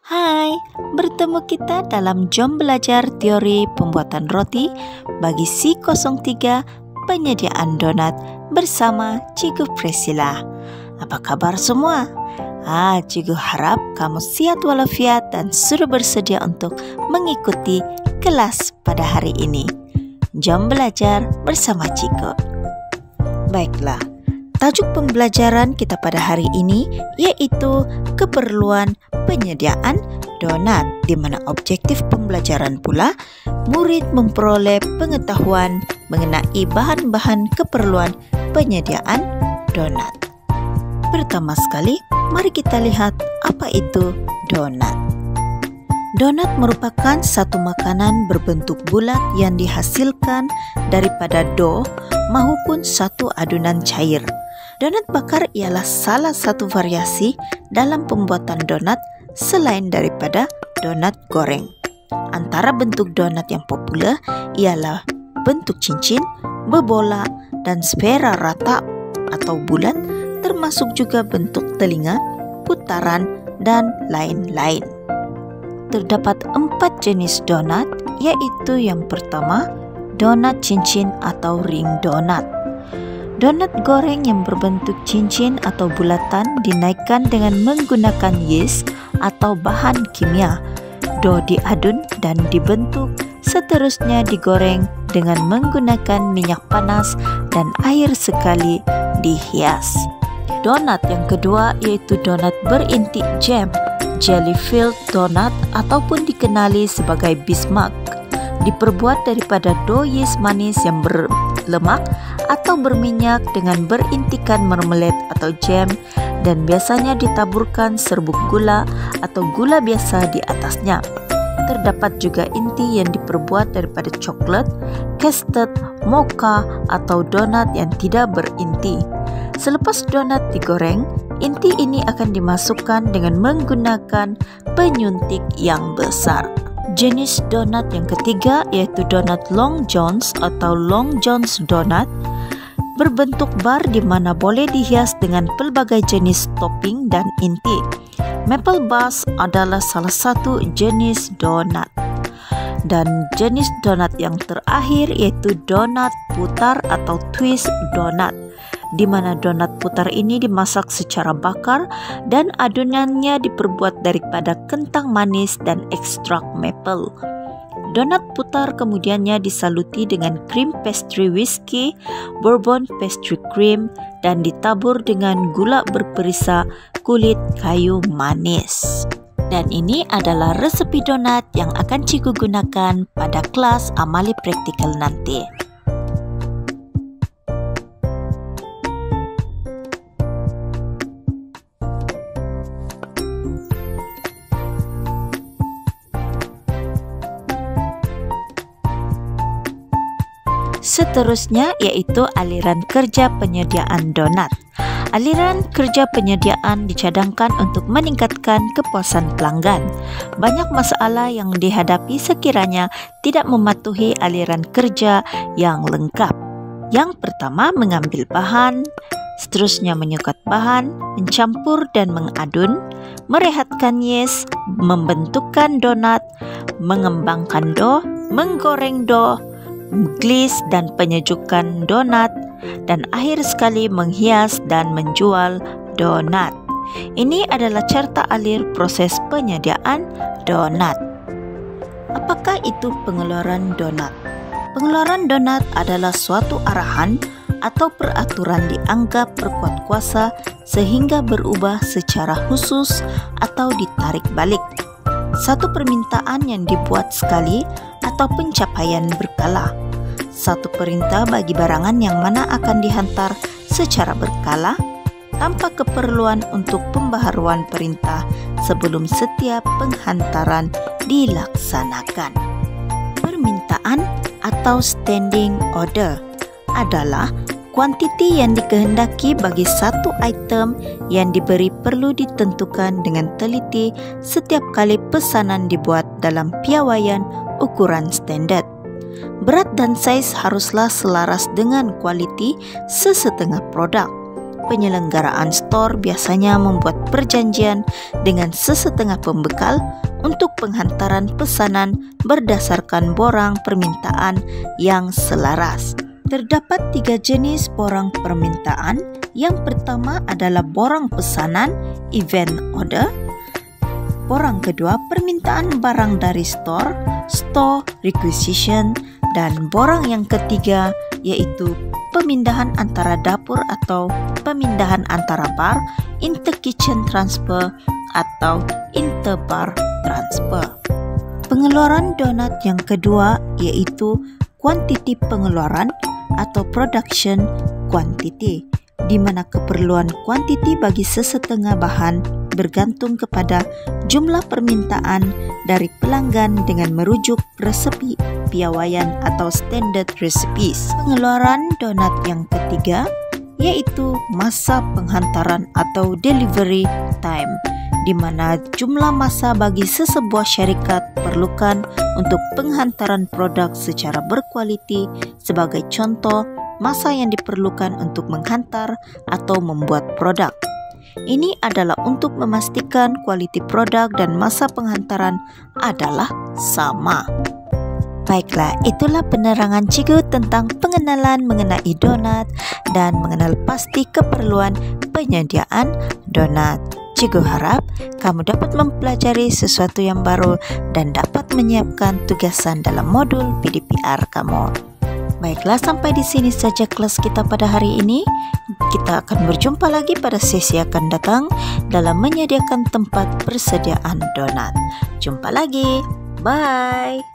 Hai, bertemu kita dalam Jom Belajar Teori Pembuatan Roti bagi Si03 Penyediaan Donat bersama Cikgu Priscilla. Apa kabar semua? Cikgu harap kamu sihat walafiat dan sudah bersedia untuk mengikuti kelas pada hari ini. Jom belajar bersama Cikgu. Baiklah, tajuk pembelajaran kita pada hari ini yaitu keperluan penyediaan donat, di mana objektif pembelajaran pula murid memperoleh pengetahuan mengenai bahan-bahan keperluan penyediaan donat. Pertama sekali, mari kita lihat apa itu donat. Donat merupakan satu makanan berbentuk bulat yang dihasilkan daripada dough maupun satu adunan cair. Donat bakar ialah salah satu variasi dalam pembuatan donat selain daripada donat goreng. Antara bentuk donat yang populer ialah bentuk cincin, berbola, dan sfera rata atau bulat, termasuk juga bentuk telinga, putaran, dan lain-lain. Terdapat 4 jenis donat, yaitu yang pertama, donat cincin atau ring donat. Donat goreng yang berbentuk cincin atau bulatan dinaikkan dengan menggunakan yeast atau bahan kimia. Dough diadun dan dibentuk, seterusnya digoreng dengan menggunakan minyak panas dan air sekali dihias. Donat yang kedua yaitu donat berintik jam, jelly-filled donat ataupun dikenali sebagai Bismarck. Diperbuat daripada dough yeast manis yang berlemak atau berminyak dengan berintikan marmalade atau jam, dan biasanya ditaburkan serbuk gula atau gula biasa di atasnya. Terdapat juga inti yang diperbuat daripada coklat, custard, mocha atau donat yang tidak berinti. Selepas donat digoreng, inti ini akan dimasukkan dengan menggunakan penyuntik yang besar. Jenis donat yang ketiga yaitu donat Long John's atau Long John's donat, berbentuk bar di mana boleh dihias dengan pelbagai jenis topping dan inti. Maple bars adalah salah satu jenis donat. Dan jenis donat yang terakhir yaitu donat putar atau twist donat, di mana donat putar ini dimasak secara bakar dan adonannya diperbuat daripada kentang manis dan ekstrak maple. Donat putar kemudiannya disaluti dengan krim pastry whiskey, bourbon pastry cream, dan ditabur dengan gula berperisa kulit kayu manis. Dan ini adalah resepi donat yang akan Cikgu gunakan pada kelas amali praktikal nanti. Seterusnya yaitu aliran kerja penyediaan donat. Aliran kerja penyediaan dicadangkan untuk meningkatkan kepuasan pelanggan. Banyak masalah yang dihadapi sekiranya tidak mematuhi aliran kerja yang lengkap. Yang pertama, mengambil bahan, seterusnya menyukat bahan, mencampur dan mengadun, merehatkan yeast, membentukkan donat, mengembangkan dough, menggoreng dough, glaze dan penyejukkan donat, dan akhir sekali menghias dan menjual donat. Ini adalah carta alir proses penyediaan donat. Apakah itu pengeluaran donat? Pengeluaran donat adalah suatu arahan atau peraturan dianggap berkuat kuasa sehingga berubah secara khusus atau ditarik balik. Satu permintaan yang dibuat sekali atau pencapaian berkala. Satu perintah bagi barangan yang mana akan dihantar secara berkala tanpa keperluan untuk pembaharuan perintah sebelum setiap penghantaran dilaksanakan. Permintaan atau standing order adalah kuantiti yang dikehendaki bagi satu item yang diberi perlu ditentukan dengan teliti setiap kali pesanan dibuat dalam piawaian ukuran standar. Berat dan saiz haruslah selaras dengan kualiti sesetengah produk. penyelenggaraan store biasanya membuat perjanjian dengan sesetengah pembekal untuk penghantaran pesanan berdasarkan borang permintaan yang selaras. Terdapat 3 jenis borang permintaan. Yang pertama adalah borang pesanan, event order. Borang kedua, permintaan barang dari store requisition. Dan borang yang ketiga yaitu pemindahan antara dapur atau pemindahan antara bar, inter-kitchen transfer atau inter-bar transfer. Pengeluaran donat yang kedua yaitu kuantiti pengeluaran atau production quantity, di mana keperluan kuantiti bagi sesetengah bahan bergantung kepada jumlah permintaan dari pelanggan dengan merujuk resepi piawaian atau standard recipes. Pengeluaran donat yang ketiga yaitu masa penghantaran atau delivery time, di mana jumlah masa bagi sesebuah syarikat perlukan untuk penghantaran produk secara berkualiti. Sebagai contoh, masa yang diperlukan untuk menghantar atau membuat produk. Ini adalah untuk memastikan kualiti produk dan masa penghantaran adalah sama. Baiklah, itulah penerangan Cikgu tentang pengenalan mengenai donat dan mengenal pasti keperluan penyediaan donat. Cikgu harap kamu dapat mempelajari sesuatu yang baru dan dapat menyiapkan tugasan dalam modul PDPR kamu. Baiklah, sampai di sini saja kelas kita pada hari ini. Kita akan berjumpa lagi pada sesi akan datang dalam menyediakan tempat persediaan donat. Jumpa lagi. Bye.